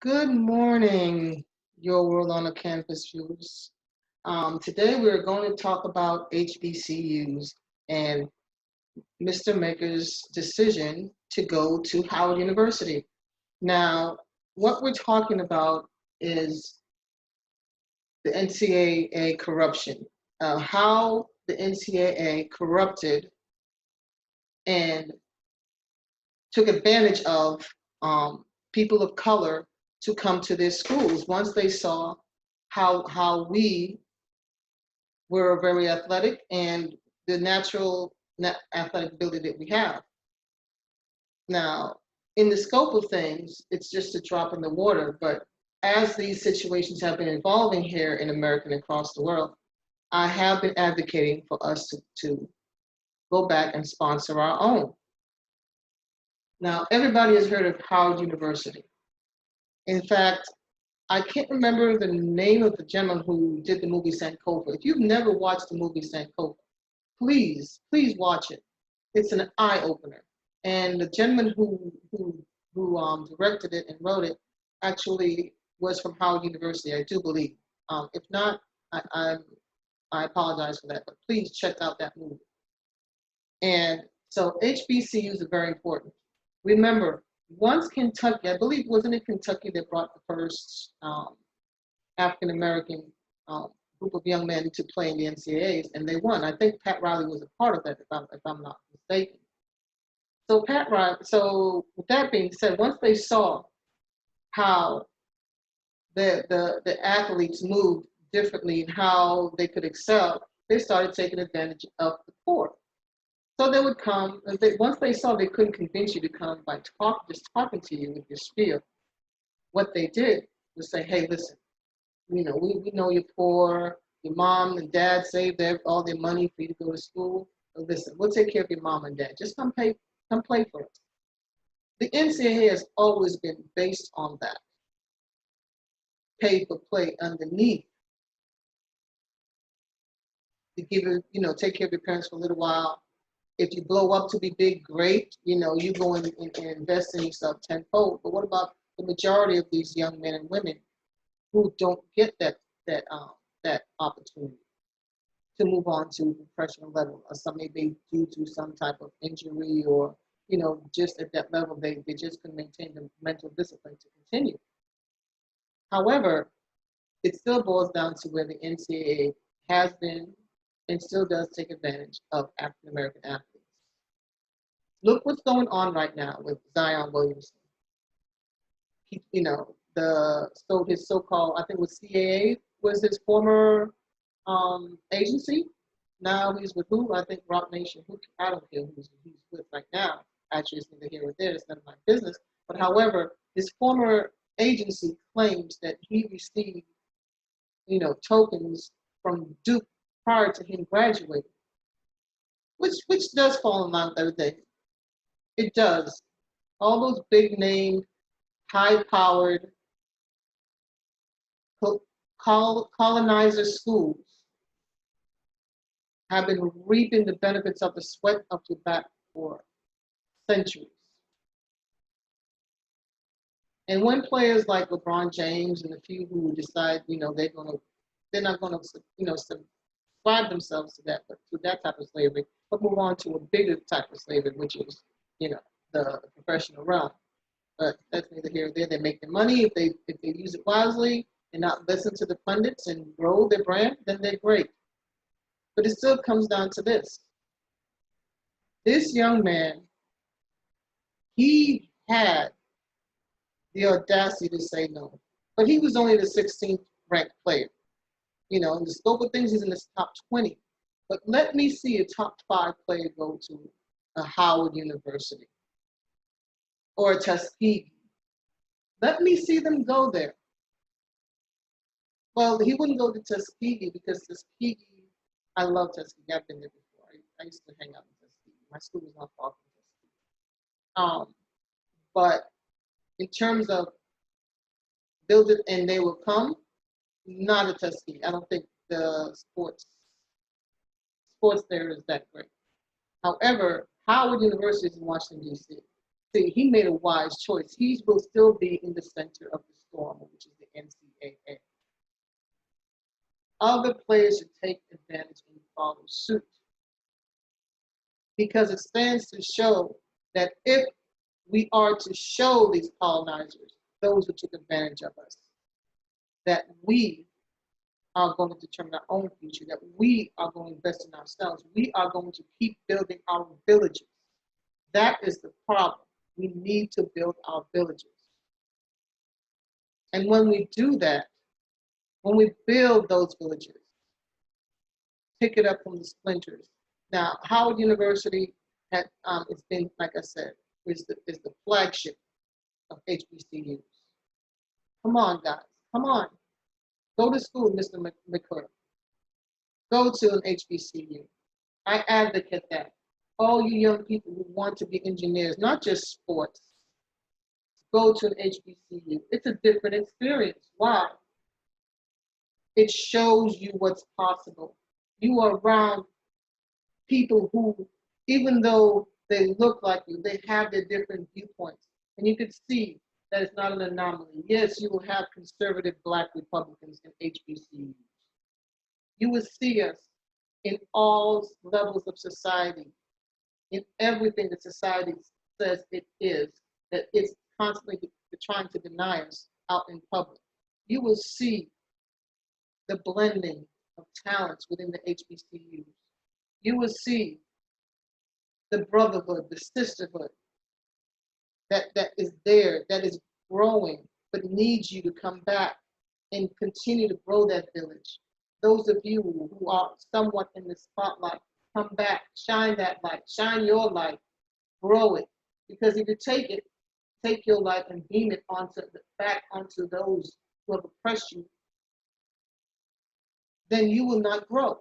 Good morning, Your World on a Campus viewers. Today we're going to talk about HBCUs and Mr. Maker's decision to go to Howard University. Now, what we're talking about is the NCAA corruption, how the NCAA corrupted and took advantage of people of color to come to their schools once they saw how we were very athletic and the natural athletic ability that we have. Now, in the scope of things, it's just a drop in the water. But as these situations have been evolving here in America and across the world, I have been advocating for us to go back and sponsor our own. Now, everybody has heard of Howard University. In fact, I can't remember the name of the gentleman who did the movie Sankofa. If you've never watched the movie Sankofa, please watch it. It's an eye opener. And the gentleman who directed it and wrote it actually was from Howard University, I do believe. If not, I apologize for that, but please check out that movie. And so HBCUs are very important. Remember, once Kentucky, I believe, wasn't it Kentucky that brought the first African American group of young men to play in the NCAAs, and they won. I think Pat Riley was a part of that, if I'm not mistaken. So Pat Riley. So with that being said, once they saw how the athletes moved differently and how they could excel, they started taking advantage of the poor. So they would come, and once they saw they couldn't convince you to come by just talking to you with your spiel, what they did was say, hey, listen, we know you're poor, your mom and dad saved all their money for you to go to school. But listen, we'll take care of your mom and dad. Just come play for us. The NCAA has always been based on that. Pay for play underneath. To give you, take care of your parents for a little while. If you blow up to be big, great. You go in and invest in yourself tenfold. But what about the majority of these young men and women who don't get that opportunity to move on to the professional level? Or some may be due to some type of injury, or just at that level they just couldn't maintain the mental discipline to continue. However, it still boils down to where the NCAA has been and still does take advantage of African American athletes. Look what's going on right now with Zion Williamson. His so-called, I think it was CAA was his former agency. Now he's with who? I think Rock Nation. I don't care who he's with right now. Actually, it's neither here nor there. It's none of my business. But however, his former agency claims that he received, tokens from Duke prior to him graduating, which does fall in line with everything. It does. All those big name, high-powered colonizer schools have been reaping the benefits of the sweat of your back for centuries. And when players like LeBron James and a few who decide, they're not gonna, subscribe themselves to that type of slavery, but move on to a bigger type of slavery, which is, the professional realm. But that's neither here nor there. They make their money. If they use it wisely and not listen to the pundits and grow their brand, then they're great. But it still comes down to this. This young man, he had the audacity to say no. But he was only the 16th ranked player. In the scope of things, he's in the top 20. But let me see a top 5 player go to a Howard University or a Tuskegee. Let me see them go there. Well, he wouldn't go to Tuskegee because Tuskegee, I love Tuskegee. I've been there before. I used to hang out in Tuskegee. My school was not far from Tuskegee. But in terms of build it and they will come, not a Tuskegee. I don't think the sports there is that great. However, Howard University is in Washington, D.C. See, he made a wise choice. He will still be in the center of the formal, which is the NCAA. Other players should take advantage and follow suit because it stands to show that if we are to show these colonizers, those who took advantage of us, that we are going to determine our own future, that we are going to invest in ourselves. We are going to keep building our villages. That is the problem. We need to build our villages. And when we do that, when we build those villages, pick it up from the splinters. Now, Howard University has it's been, like I said, is the flagship of HBCUs. Come on, guys. Come on. Go to school, Mr. Makur. Go to an HBCU. I advocate that. All you young people who want to be engineers, not just sports, go to an HBCU. It's a different experience. Why? It shows you what's possible. You are around people who, even though they look like you, they have their different viewpoints. And you can see that it's not an anomaly. Yes, you will have conservative Black Republicans in HBCUs. You will see us in all levels of society, in everything that society says it is, that it's constantly trying to deny us out in public. You will see the blending of talents within the HBCUs. You will see the brotherhood, the sisterhood that is there, that is growing, but needs you to come back and continue to grow that village. Those of you who are somewhat in the spotlight, come back, shine that light, shine your light, grow it. Because if you take your light and beam it back onto those who have oppressed you, then you will not grow.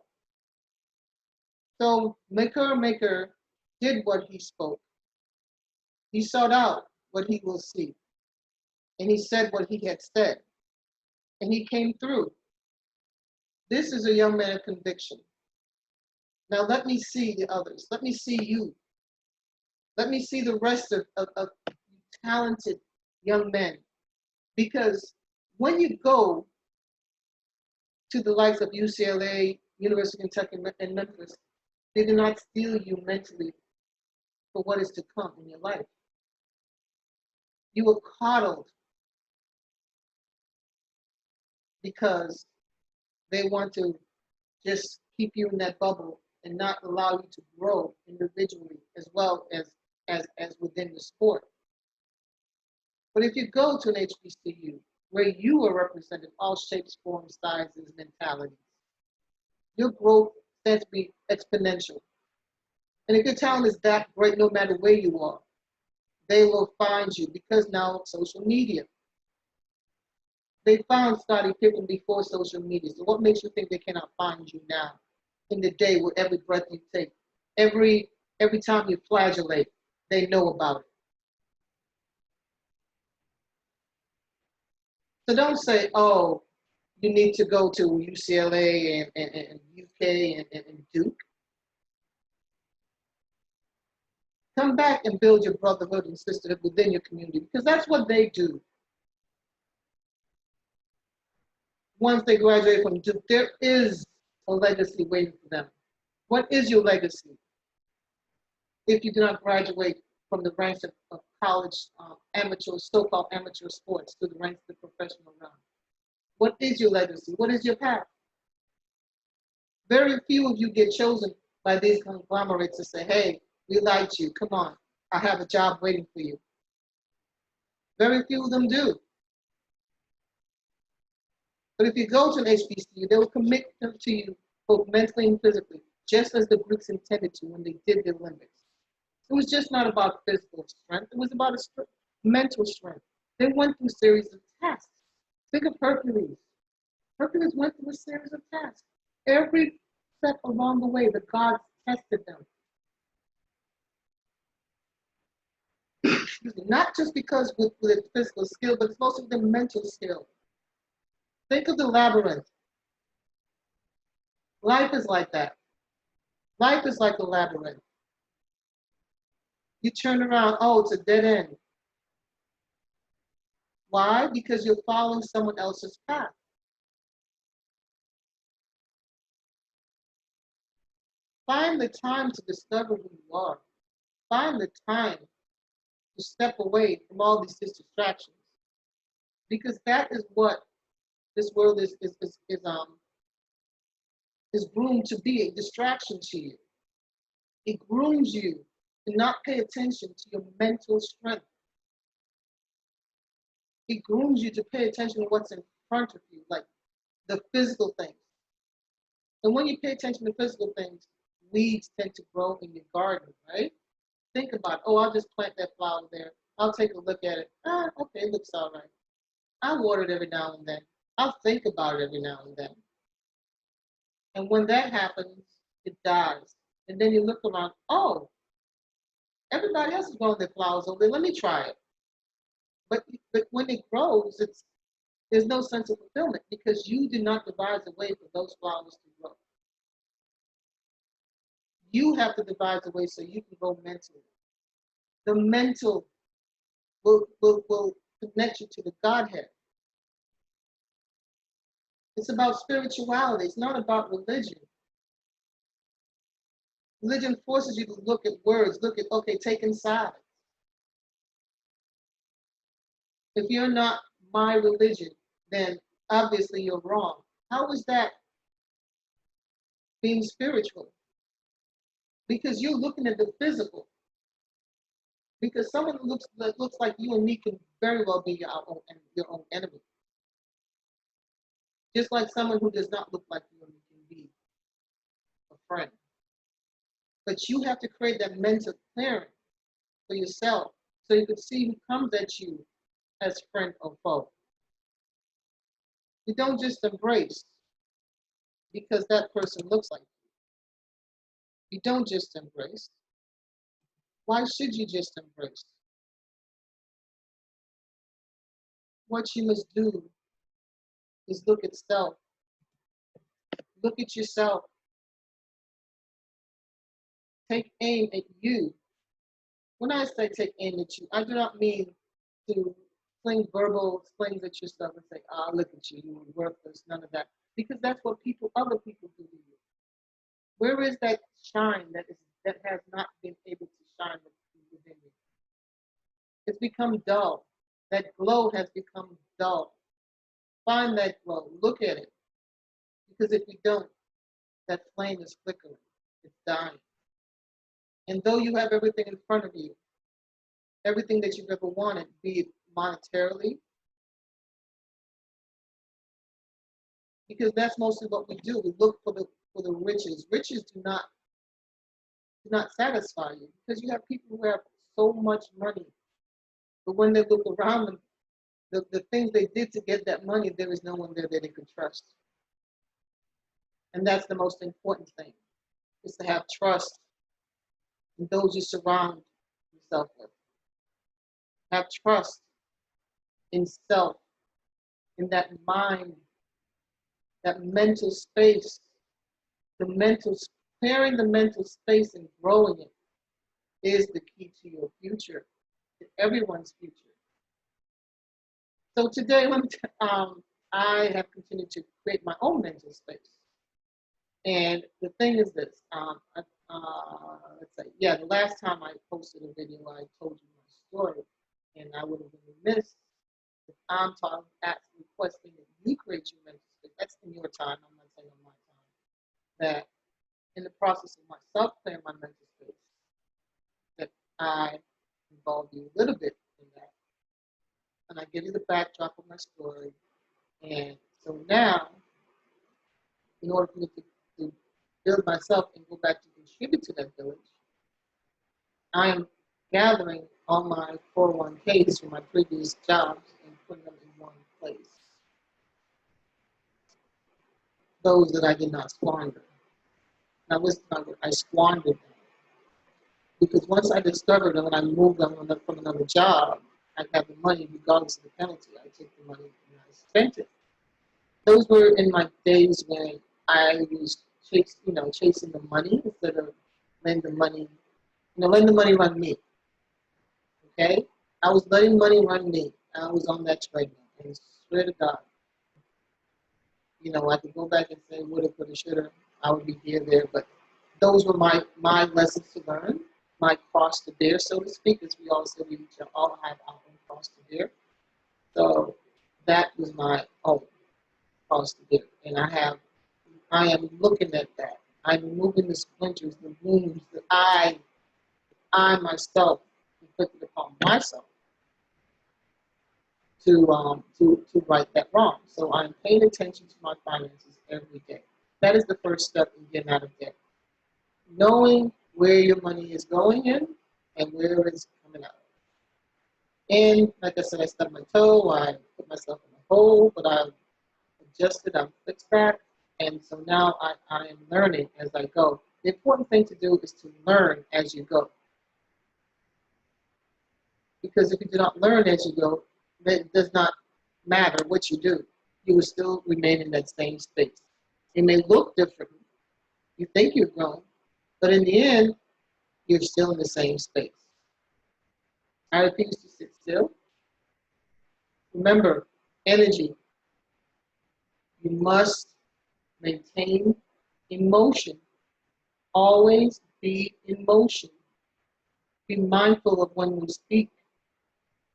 So Makur Maker did what he spoke. He sought out what he will see. And he said what he had said. And he came through. This is a young man of conviction. Now let me see the others. Let me see you. Let me see the rest of talented young men. Because when you go to the likes of UCLA, University of Kentucky, and Memphis, they do not steel you mentally for what is to come in your life. You were coddled because they want to just keep you in that bubble and not allow you to grow individually as well as within the sport. But if you go to an HBCU where you are represented all shapes, forms, sizes, mentalities, your growth stands to be exponential. And if your talent is that great, no matter where you are, they will find you because now social media. They found Scottie Pippen before social media. So what makes you think they cannot find you now in the day with every breath you take? Every time you flagellate, they know about it. So don't say, oh, you need to go to UCLA and UK and Duke. Come back and build your brotherhood and sisterhood within your community because that's what they do. Once they graduate from Duke, there is a legacy waiting for them. What is your legacy if you do not graduate from the ranks of college amateur, so-called amateur sports to the ranks of the professional realm? What is your legacy? What is your path? Very few of you get chosen by these conglomerates to say, hey, we liked you, come on, I have a job waiting for you. Very few of them do. But if you go to an HBCU, they will commit them to you both mentally and physically, just as the Greeks intended to when they did the Olympics. It was just not about physical strength, it was about mental strength. They went through a series of tests. Think of Hercules. Hercules went through a series of tests. Every step along the way, the gods tested them. Excuse me, not just because with physical skill, but it's also the mental skill. Think of the labyrinth. Life is like that. Life is like a labyrinth. You turn around, oh, it's a dead end. Why? Because you're following someone else's path. Find the time to discover who you are. Find the time to step away from all these distractions. Because that is what this world is groomed to be, a distraction to you. It grooms you to not pay attention to your mental strength. It grooms you to pay attention to what's in front of you, like the physical things. And when you pay attention to physical things, weeds tend to grow in your garden, right? Think about, oh, I'll just plant that flower there. I'll take a look at it. Okay, it looks all right. I'll water it every now and then. I'll think about it every now and then. And when that happens, it dies. And then you look around, oh, everybody else is growing their flowers over there. Let me try it. But when it grows, there's no sense of fulfillment because you did not devise a way for those flowers to grow. You have to devise a way so you can grow mentally. The mental will connect you to the Godhead. It's about spirituality. It's not about religion. Religion forces you to look at words, okay, taking sides. If you're not my religion, then obviously you're wrong. How is that being spiritual? Because you're looking at the physical. Because someone who looks like you and me can very well be your own enemy. Just like someone who does not look like you and me can be a friend. But you have to create that mental clearing for yourself so you can see who comes at you as friend or foe. You don't just embrace because that person looks like you. You don't just embrace. Why should you just embrace? What you must do is look at self. Look at yourself. Take aim at you. When I say take aim at you, I do not mean to fling verbal slings at yourself and say, look at you, you're worthless, none of that. Because that's what other people do to you. Where is that shine that has not been able to shine within you? It's become dull. That glow has become dull. Find that glow. Look at it. Because if you don't, that flame is flickering. It's dying. And though you have everything in front of you, everything that you've ever wanted, be it monetarily, because that's mostly what we do. We look for the riches. Riches do not satisfy you because you have people who have so much money, but when they look around them, the things they did to get that money, there is no one there that they could trust. And that's the most important thing, is to have trust in those you surround yourself with. Have trust in self, in that mind, that mental space, clearing the mental space and growing it is the key to your future, to everyone's future. So today, I have continued to create my own mental space. And the thing is this, let's say, the last time I posted a video, I told you my story, and I would have been remiss if I'm requesting that you create your mental space. That's in your time, I'm not saying on my time. That in the process of myself clearing my mental space, that I involve you a little bit in that. And I give you the backdrop of my story. And so now, in order for me to build myself and go back to contribute to that village, I am gathering all my 401ks from my previous jobs and putting them in one place. Those that I did not squander. Now, I squandered them. Because once I discovered them and I moved them from another job, I had the money regardless of the penalty. I took the money and I spent it. Those were in my days when I was chasing the money instead of letting the money run me. Okay? I was letting money run me. I was on that treadmill, and swear to God, I could go back and say woulda, coulda, shoulda. I would be here, there, but those were my lessons to learn, my cross to bear, so to speak, as we all said, we each all have our own cross to bear. So that was my own cross to bear, and I am looking at that. I'm removing the splinters, the wounds that I myself inflicted upon myself to right that wrong. So I'm paying attention to my finances every day. That is the first step in getting out of debt. Knowing where your money is going in and where it's coming out. And like I said, I stubbed my toe, I put myself in a hole, but I've adjusted, I've fixed that. And so now I am learning as I go. The important thing to do is to learn as you go. Because if you do not learn as you go, then it does not matter what you do. You will still remain in that same space. It may look different. You think you've grown, but in the end, you're still in the same space. I refuse to sit still. Remember, energy. You must maintain emotion. Always be in motion. Be mindful of when we speak.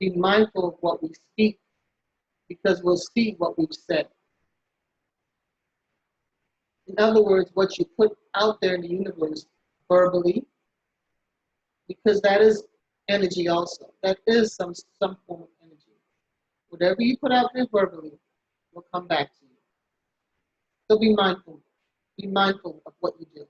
Be mindful of what we speak, because we'll see what we've said. In other words, what you put out there in the universe verbally, because that is energy also. That is some form of energy. Whatever you put out there verbally will come back to you. So be mindful. Be mindful of what you do.